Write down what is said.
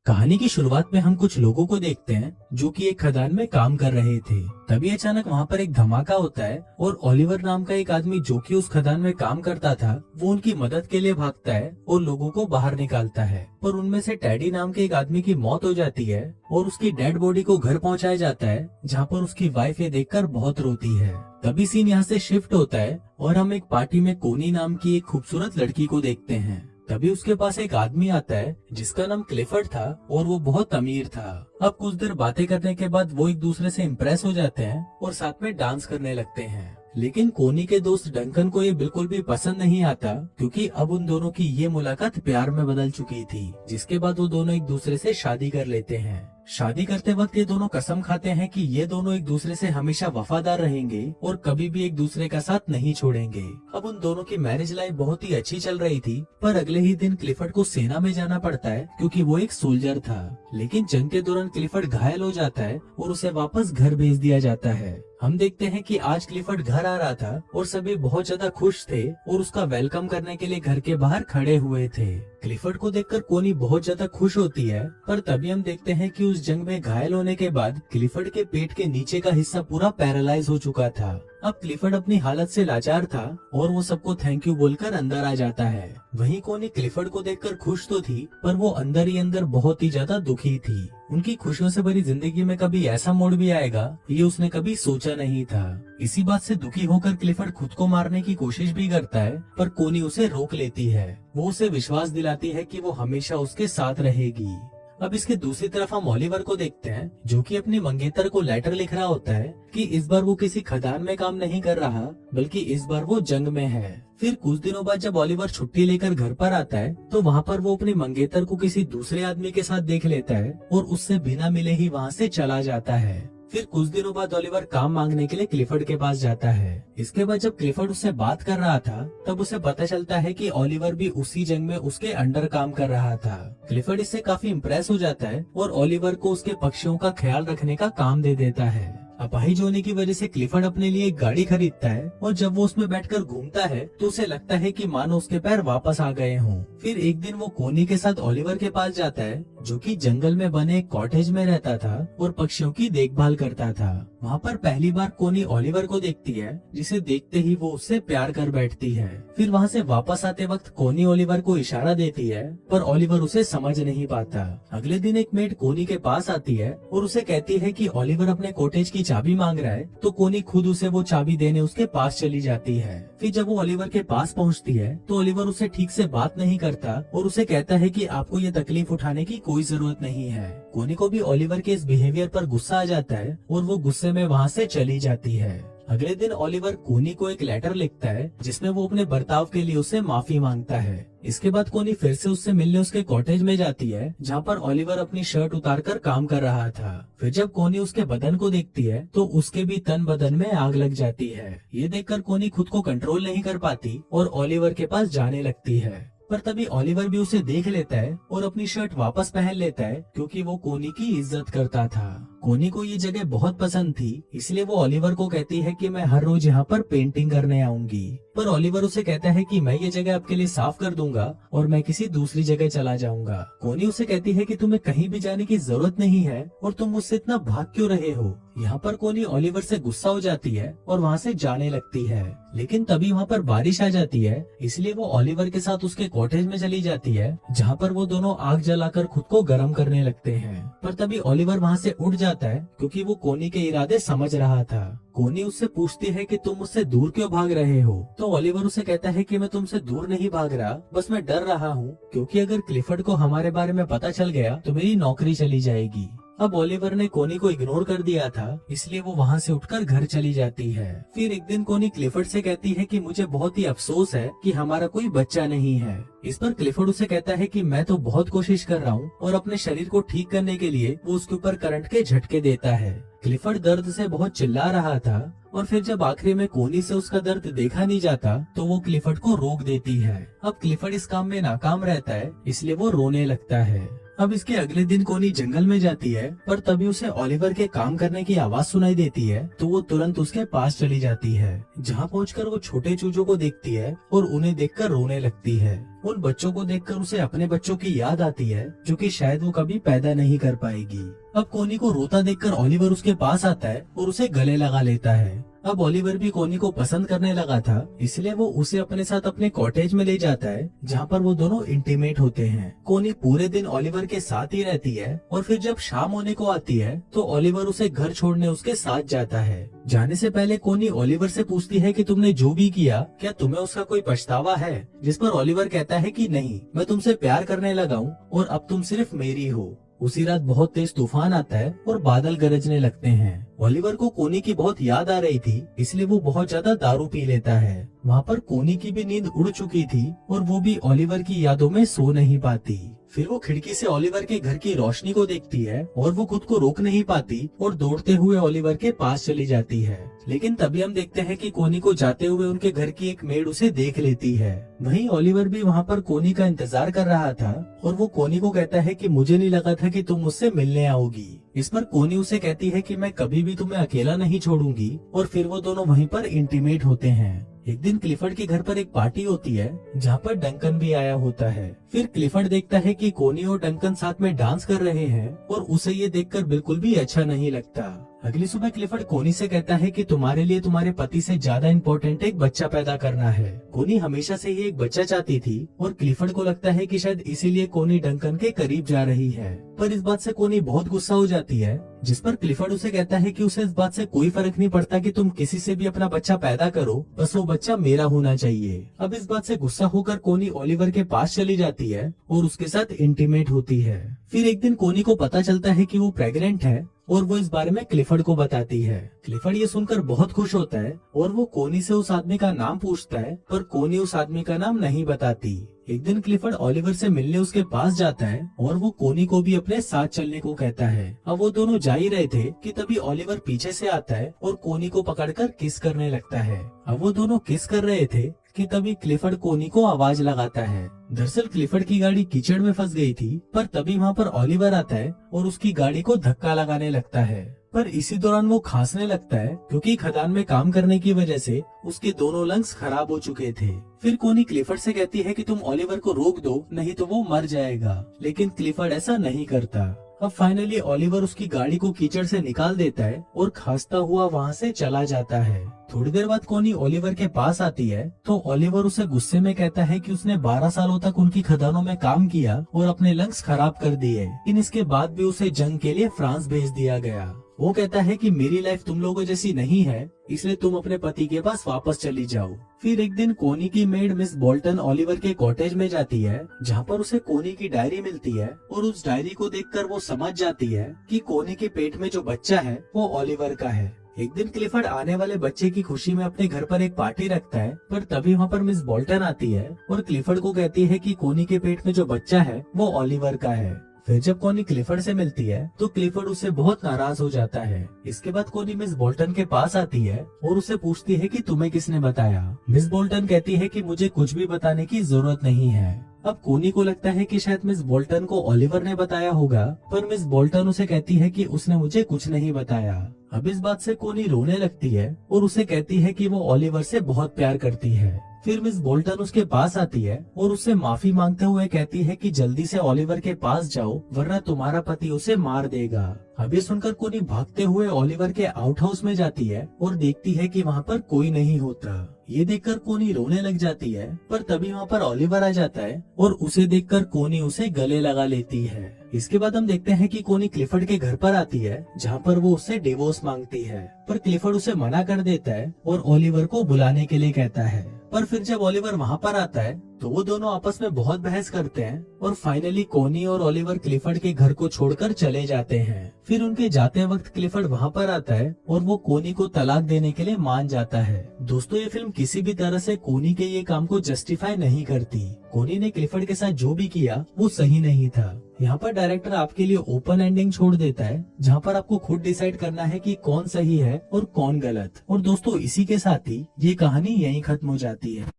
कहानी की शुरुआत में हम कुछ लोगों को देखते हैं जो कि एक खदान में काम कर रहे थे। तभी अचानक वहाँ पर एक धमाका होता है और ओलिवर नाम का एक आदमी जो कि उस खदान में काम करता था वो उनकी मदद के लिए भागता है और लोगों को बाहर निकालता है। पर उनमें से टैडी नाम के एक आदमी की मौत हो जाती है और उसकी डेड बॉडी को घर पहुँचाया जाता है, जहाँ पर उसकी वाइफ ये देखकर बहुत रोती है। तभी सीन यहाँ से शिफ्ट होता है और हम एक पार्टी में कोनी नाम की एक खूबसूरत लड़की को देखते हैं। तभी उसके पास एक आदमी आता है जिसका नाम क्लिफर्ड था और वो बहुत अमीर था। अब कुछ देर बातें करने के बाद वो एक दूसरे से इम्प्रेस हो जाते हैं और साथ में डांस करने लगते हैं। लेकिन कोनी के दोस्त डंकन को ये बिल्कुल भी पसंद नहीं आता, क्योंकि अब उन दोनों की ये मुलाकात प्यार में बदल चुकी थी, जिसके बाद वो दोनों एक दूसरे से शादी कर लेते हैं। शादी करते वक्त ये दोनों कसम खाते हैं कि ये दोनों एक दूसरे से हमेशा वफादार रहेंगे और कभी भी एक दूसरे का साथ नहीं छोड़ेंगे। अब उन दोनों की मैरिज लाइफ बहुत ही अच्छी चल रही थी, पर अगले ही दिन क्लिफर्ड को सेना में जाना पड़ता है क्योंकि वो एक सोल्जर था। लेकिन जंग के दौरान क्लिफर्ड घायल हो जाता है और उसे वापस घर भेज दिया जाता है। हम देखते हैं कि आज क्लिफर्ड घर आ रहा था और सभी बहुत ज्यादा खुश थे और उसका वेलकम करने के लिए घर के बाहर खड़े हुए थे। क्लिफर्ड को देखकर कोनी बहुत ज्यादा खुश होती है, पर तभी हम देखते हैं कि उस जंग में घायल होने के बाद क्लिफर्ड के पेट के नीचे का हिस्सा पूरा पैरालाइज हो चुका था। अब क्लिफर्ड अपनी हालत से लाचार था और वो सबको थैंक यू बोलकर अंदर आ जाता है। वहीं कोनी क्लिफर्ड को देखकर खुश तो थी, पर वो अंदर ही अंदर बहुत ही ज्यादा दुखी थी। उनकी खुशियों से भरी जिंदगी में कभी ऐसा मोड़ भी आएगा ये उसने कभी सोचा नहीं था। इसी बात से दुखी होकर क्लिफर्ड खुद को मारने की कोशिश भी करता है, पर कोनी उसे रोक लेती है। वो उसे विश्वास दिलाती है कि वो हमेशा उसके साथ रहेगी। अब इसके दूसरी तरफ हम ओलिवर को देखते हैं जो कि अपनी मंगेतर को लेटर लिख रहा होता है कि इस बार वो किसी खदान में काम नहीं कर रहा, बल्कि इस बार वो जंग में है। फिर कुछ दिनों बाद जब ओलिवर छुट्टी लेकर घर पर आता है तो वहाँ पर वो अपनी मंगेतर को किसी दूसरे आदमी के साथ देख लेता है और उससे बिना मिले ही वहाँ से चला जाता है। फिर कुछ दिनों बाद ओलिवर काम मांगने के लिए क्लिफर्ड के पास जाता है। इसके बाद जब क्लिफर्ड उससे बात कर रहा था तब उसे पता चलता है कि ओलिवर भी उसी जंग में उसके अंडर काम कर रहा था। क्लिफर्ड इससे काफी इम्प्रेस हो जाता है और ओलिवर को उसके पक्षियों का ख्याल रखने का काम दे देता है। अपाहिज होने की वजह से क्लिफर्ड अपने लिए एक गाड़ी खरीदता है और जब वो उसमें बैठकर घूमता है तो उसे लगता है कि मानो उसके पैर वापस आ गए हों। फिर एक दिन वो कोनी के साथ ओलिवर के पास जाता है जो कि जंगल में बने एक कॉटेज में रहता था और पक्षियों की देखभाल करता था। वहाँ पर पहली बार कोनी ओलिवर को देखती है, जिसे देखते ही वो उससे प्यार कर बैठती है। फिर वहाँ से वापस आते वक्त कोनी ओलिवर को इशारा देती है, पर ओलिवर उसे समझ नहीं पाता। अगले दिन एक मेड कोनी के पास आती है और उसे कहती है कि ओलिवर अपने कॉटेज की चाबी मांग रहा है, तो कोनी खुद उसे वो चाबी देने उसके पास चली जाती है। फिर जब वो ओलिवर के पास पहुँचती है तो ओलिवर उसे ठीक से बात नहीं करता और उसे कहता है कि आपको ये तकलीफ उठाने की कोई जरूरत नहीं है। कोनी को भी ओलिवर के इस बिहेवियर पर गुस्सा आ जाता है और वो गुस्से में वहाँ से चली जाती है। अगले दिन ओलिवर कोनी को एक लेटर लिखता है जिसमें वो अपने बर्ताव के लिए उससे माफी मांगता है। इसके बाद कोनी फिर से उससे मिलने उसके कॉटेज में जाती है जहाँ पर ओलिवर अपनी शर्ट उतारकर काम कर रहा था। फिर जब कोनी उसके बदन को देखती है तो उसके भी तन बदन में आग लग जाती है। ये देखकर कोनी खुद को कंट्रोल नहीं कर पाती और ओलिवर के पास जाने लगती है, पर तभी ओलिवर भी उसे देख लेता है और अपनी शर्ट वापस पहन लेता है क्योंकि वो कोनी की इज्जत करता था। कोनी को ये जगह बहुत पसंद थी, इसलिए वो ओलिवर को कहती है कि मैं हर रोज यहाँ पर पेंटिंग करने आऊंगी। पर ओलिवर उसे कहता है कि मैं ये जगह आपके लिए साफ कर दूंगा और मैं किसी दूसरी जगह चला जाऊंगा। कोनी उसे कहती है कि तुम्हें कहीं भी जाने की जरूरत नहीं है और तुम मुझसे इतना भाग क्यों रहे हो। यहाँ पर कोनी ओलिवर से गुस्सा हो जाती है और वहाँ से जाने लगती है, लेकिन तभी वहाँ पर बारिश आ जाती है, इसलिए वो ओलिवर के साथ उसके कॉटेज में चली जाती है जहाँ पर वो दोनों आग जलाकर खुद को गर्म करने लगते हैं। पर तभी ओलिवर वहाँ से उठ जाता है क्योंकि वो कोनी के इरादे समझ रहा था। कोनी उससे पूछती है कि तुम मुझसे दूर क्यों भाग रहे हो, तो ओलिवर उसे कहता है कि मैं तुमसे दूर नहीं भाग रहा, बस मैं डर रहा हूँ क्योंकि अगर क्लिफर्ड को हमारे बारे में पता चल गया तो मेरी नौकरी चली जाएगी। अब ओलिवर ने कोनी को इग्नोर कर दिया था, इसलिए वो वहाँ से उठकर घर चली जाती है। फिर एक दिन कोनी क्लिफर्ड से कहती है कि मुझे बहुत ही अफसोस है कि हमारा कोई बच्चा नहीं है। इस पर क्लिफर्ड उसे कहता है कि मैं तो बहुत कोशिश कर रहा हूँ और अपने शरीर को ठीक करने के लिए वो उसके ऊपर करंट के झटके देता है। क्लिफर्ड दर्द से बहुत चिल्ला रहा था और फिर जब आखिरी में कोनी से उसका दर्द देखा नहीं जाता तो वो क्लिफर्ड को रोक देती है। अब क्लिफर्ड इस काम में नाकाम रहता है, इसलिए वो रोने लगता है। अब इसके अगले दिन कोनी जंगल में जाती है, पर तभी उसे ओलिवर के काम करने की आवाज सुनाई देती है, तो वो तुरंत उसके पास चली जाती है। जहाँ पहुंचकर वो छोटे चूजों को देखती है और उन्हें देखकर रोने लगती है। उन बच्चों को देखकर उसे अपने बच्चों की याद आती है, जो कि शायद वो कभी पैदा नहीं कर पाएगी। अब कोनी को रोता देखकर ओलिवर उसके पास आता है और उसे गले लगा लेता है। अब ओलिवर भी कोनी को पसंद करने लगा था, इसलिए वो उसे अपने साथ अपने कॉटेज में ले जाता है, जहाँ पर वो दोनों इंटीमेट होते हैं। कोनी पूरे दिन ओलिवर के साथ ही रहती है और फिर जब शाम होने को आती है तो ओलिवर उसे घर छोड़ने उसके साथ जाता है। जाने से पहले कोनी ओलिवर से पूछती है कि तुमने जो भी किया, क्या तुम्हें उसका कोई पछतावा है? जिस पर ओलिवर कहता है कि नहीं, मैं तुमसे प्यार करने लगा हूँ और अब तुम सिर्फ मेरी हो। उसी रात बहुत तेज तूफान आता है और बादल गरजने लगते हैं। ओलिवर को कोनी की बहुत याद आ रही थी, इसलिए वो बहुत ज्यादा दारू पी लेता है। वहाँ पर कोनी की भी नींद उड़ चुकी थी और वो भी ओलिवर की यादों में सो नहीं पाती। फिर वो खिड़की से ओलिवर के घर की रोशनी को देखती है और वो खुद को रोक नहीं पाती और दौड़ते हुए ओलिवर के पास चली जाती है। लेकिन तभी हम देखते हैं कि कोनी को जाते हुए उनके घर की एक मेड उसे देख लेती है। वहीं ओलिवर भी वहाँ पर कोनी का इंतजार कर रहा था और वो कोनी को कहता है कि मुझे नहीं लगा था कि तुम मुझसे मिलने आओगी। इस पर कोनी उसे कहती है कि मैं कभी भी तुम्हें अकेला नहीं छोड़ूंगी और फिर वो दोनों वहीं पर इंटीमेट होते हैं। एक दिन क्लिफर्ड के घर पर एक पार्टी होती है, जहाँ पर डंकन भी आया होता है। फिर क्लिफर्ड देखता है कि कोनी और डंकन साथ में डांस कर रहे हैं और उसे ये देखकर बिल्कुल भी अच्छा नहीं लगता। अगली सुबह क्लिफर्ड कोनी से कहता है कि तुम्हारे लिए तुम्हारे पति से ज्यादा इम्पोर्टेंट एक बच्चा पैदा करना है। कोनी हमेशा से ही एक बच्चा चाहती थी और क्लिफर्ड को लगता है कि शायद इसीलिए कोनी डंकन के करीब जा रही है। पर इस बात से कोनी बहुत गुस्सा हो जाती है, जिस पर क्लिफर्ड उसे कहता है कि उसे इस बात से कोई फर्क नहीं पड़ता कि तुम किसी से भी अपना बच्चा पैदा करो, बस वो बच्चा मेरा होना चाहिए। अब इस बात से गुस्सा होकर कोनी ओलिवर के पास चली जाती है और उसके साथ इंटीमेट होती है। फिर एक दिन कोनी को पता चलता है कि वो प्रेग्नेंट है और वो इस बारे में क्लिफर्ड को बताती है। क्लिफर्ड ये सुनकर बहुत खुश होता है और वो कोनी से उस आदमी का नाम पूछता है, पर कोनी उस आदमी का नाम नहीं बताती। एक दिन क्लिफर्ड ओलिवर से मिलने उसके पास जाता है और वो कोनी को भी अपने साथ चलने को कहता है। अब वो दोनों जा ही रहे थे कि तभी ओलिवर पीछे से आता है और कोनी को पकड़कर किस करने लगता है। अब वो दोनों किस कर रहे थे कि तभी क्लिफर्ड कोनी को आवाज लगाता है। दरअसल क्लिफर्ड की गाड़ी कीचड़ में फंस गई थी, पर तभी वहाँ पर ओलिवर आता है और उसकी गाड़ी को धक्का लगाने लगता है। पर इसी दौरान वो खांसने लगता है, क्योंकि खदान में काम करने की वजह से उसके दोनों लंग्स खराब हो चुके थे। फिर कोनी क्लिफर्ड से कहती है कि तुम ओलिवर को रोक दो, नहीं तो वो मर जाएगा। लेकिन क्लिफर्ड ऐसा नहीं करता। अब फाइनली ओलिवर उसकी गाड़ी को कीचड़ से निकाल देता है और खांसता हुआ वहाँ से चला जाता है। थोड़ी देर बाद कोनी ओलिवर के पास आती है तो ओलिवर उसे गुस्से में कहता है कि उसने 12 सालों तक उनकी खदानों में काम किया और अपने लंग्स खराब कर दिए, लेकिन इसके बाद भी उसे जंग के लिए फ्रांस भेज दिया गया। वो कहता है कि मेरी लाइफ तुम लोगों जैसी नहीं है, इसलिए तुम अपने पति के पास वापस चली जाओ। फिर एक दिन कोनी की मेड मिस बोल्टन ओलिवर के कॉटेज में जाती है, जहाँ पर उसे कोनी की डायरी मिलती है और उस डायरी को देखकर वो समझ जाती है कि कोनी के पेट में जो बच्चा है वो ओलिवर का है। एक दिन क्लिफर्ड आने वाले बच्चे की खुशी में अपने घर पर एक पार्टी रखता है, पर तभी वहाँ पर मिस बोल्टन आती है और क्लिफर्ड को कहती है कि कोनी के पेट में जो बच्चा है वो ओलिवर का है। फिर जब कोनी क्लिफर्ड से मिलती है तो क्लिफर्ड उससे बहुत नाराज हो जाता है। इसके बाद कोनी मिस बोल्टन के पास आती है और उससे पूछती है कि तुम्हें किसने बताया। मिस बोल्टन कहती है कि मुझे कुछ भी बताने की जरूरत नहीं है। अब कोनी को लगता है कि शायद मिस बोल्टन को ओलिवर ने बताया होगा, पर मिस बोल्टन उसे कहती है कि उसने मुझे कुछ नहीं बताया। अब इस बात से कोनी रोने लगती है और उसे कहती है कि वो ओलिवर से बहुत प्यार करती है। फिर मिस बोल्टन उसके पास आती है और उससे माफी मांगते हुए कहती है कि जल्दी से ओलिवर के पास जाओ, वरना तुम्हारा पति उसे मार देगा। अब ये सुनकर कोनी भागते हुए ओलिवर के आउट हाउस में जाती है और देखती है कि वहाँ पर कोई नहीं होता। ये देखकर कोनी रोने लग जाती है, पर तभी वहाँ पर ओलिवर आ जाता है और उसे देखकर कोनी उसे गले लगा लेती है। इसके बाद हम देखते हैं कि कोनी क्लिफर्ड के घर पर आती है, जहाँ पर वो उससे डिवोर्स मांगती है, पर क्लिफर्ड उसे मना कर देता है और ओलिवर को बुलाने के लिए कहता है। पर फिर जब ओलिवर वहाँ पर आता है तो वो दोनों आपस में बहुत बहस करते हैं और फाइनली कोनी और ओलिवर क्लिफर्ड के घर को छोड़कर चले जाते हैं। फिर उनके जाते वक्त क्लिफर्ड वहाँ पर आता है और वो कोनी को तलाक देने के लिए मान जाता है। दोस्तों, ये फिल्म किसी भी तरह से कोनी के ये काम को जस्टिफाई नहीं करती। कोनी ने क्लिफर्ड के साथ जो भी किया वो सही नहीं था। यहाँ पर डायरेक्टर आपके लिए ओपन एंडिंग छोड़ देता है, जहाँ पर आपको खुद डिसाइड करना है कि कौन सही है और कौन गलत। और दोस्तों, इसी के साथ ही ये कहानी यहीं खत्म हो जाती है।